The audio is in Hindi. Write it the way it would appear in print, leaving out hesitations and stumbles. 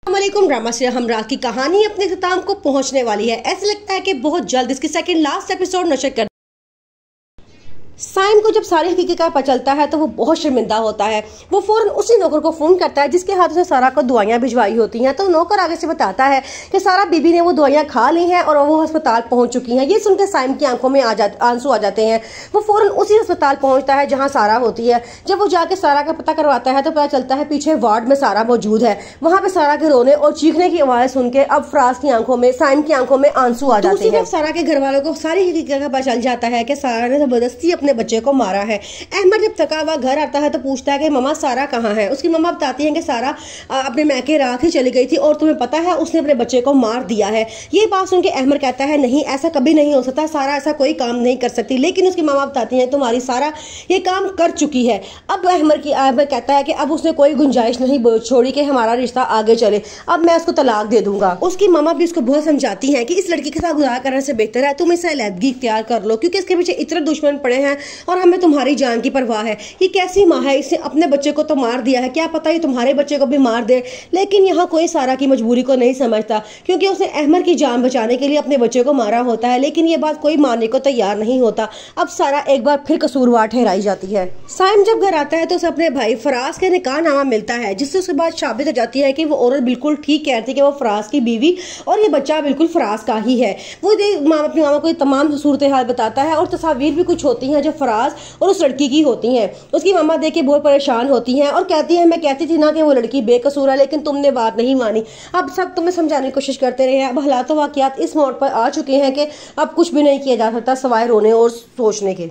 वालेकुम। ड्रामा सीरियल हमराह की कहानी अपने अख्ताम को पहुंचने वाली है। ऐसा लगता है कि बहुत जल्द इसकी सेकंड लास्ट एपिसोड नशर कर। साइम को जब सारी हकीकत का पता चलता है तो वो बहुत शर्मिंदा होता है। वो फौरन उसी नौकर को फोन करता है जिसके हाथ से सारा को दवाइयां भिजवाई होती हैं। तो नौकर आगे से बताता है कि सारा बीबी ने वो दवाइयां खा ली हैं और वो अस्पताल पहुंच चुकी हैं। ये सुनकर साइम की आंखों में आंसू आ जाते हैं। वो फौरन उसी अस्पताल पहुंचता है जहां सारा होती है। जब वो जाके सारा का पता करवाता है तो पता चलता है पीछे वार्ड में सारा मौजूद है। वहां पे सारा के रोने और चीखने की आवाज सुन के अब फराज की आंखों में, साइम की आंखों में आंसू आ जाते हैं। सारा के घर वालों को सारी हकीकत का पता चल जाता है कि सारा ने जबरदस्ती अपने बच्चे को मारा है। अहमद जब थका हुआ घर आता है तो पूछता है कि मम्मा सारा कहाँ है। उसकी मम्मा बताती हैं कि सारा अपने मैके रात ही चली गई थी और तुम्हें पता है उसने अपने बच्चे को मार दिया है। ये बात सुन के अहमद कहता है नहीं, ऐसा कभी नहीं हो सकता, सारा ऐसा कोई काम नहीं कर सकती। लेकिन उसकी मम्मा बताती हैं तुम्हारी सारा ये काम कर चुकी है। अब अहमद कहता है कि अब उसने कोई गुंजाइश नहीं छोड़ी कि हमारा रिश्ता आगे चले, अब मैं उसको तलाक दे दूंगा। उसकी मम्मा भी उसको बहुत समझाती है कि इस लड़की के साथ गुजारा करने से बेहतर है तुम इससे अलहदगी इख्तियार कर लो, क्योंकि इसके पीछे इतने दुश्मन पड़े हैं और हमें तुम्हारी जान की परवाह है। ये कैसी माँ है, इसने अपने बच्चे को तो मार दिया है, क्या पता ये तुम्हारे बच्चे को भी मार दे। लेकिन यहाँ कोई सारा की मजबूरी को नहीं समझता क्योंकि उसने अहमद की जान बचाने के लिए अपने बच्चे को मारा होता है। लेकिन ये बात कोई मानने को तैयार नहीं होता। अब सारा एक बार फिर कसूरवार ठहराई जाती है। साइम जब घर आता है तो उसे अपने भाई फराज के निकाहनामा मिलता है जिससे उसके बाद साबित हो जाती है कि वो औरत बिल्कुल ठीक कहती है कि वो फराज की बीवी और ये बच्चा बिल्कुल फराज का ही है। वो अपनी मामा को तमाम सूरत हाल बताता है और तस्वीर भी कुछ होती हैं जो फराज और उस लड़की की होती हैं। उसकी मामा देख के बहुत परेशान होती हैं और कहती है मैं कहती थी ना कि वो लड़की बेकसूर है, लेकिन तुमने बात नहीं मानी। अब सब तुम्हें समझाने की कोशिश करते रहे हैं। अब हालात वाकयात इस मोड़ पर आ चुके हैं कि अब कुछ भी नहीं किया जा सकता सवाए रोने और सोचने के।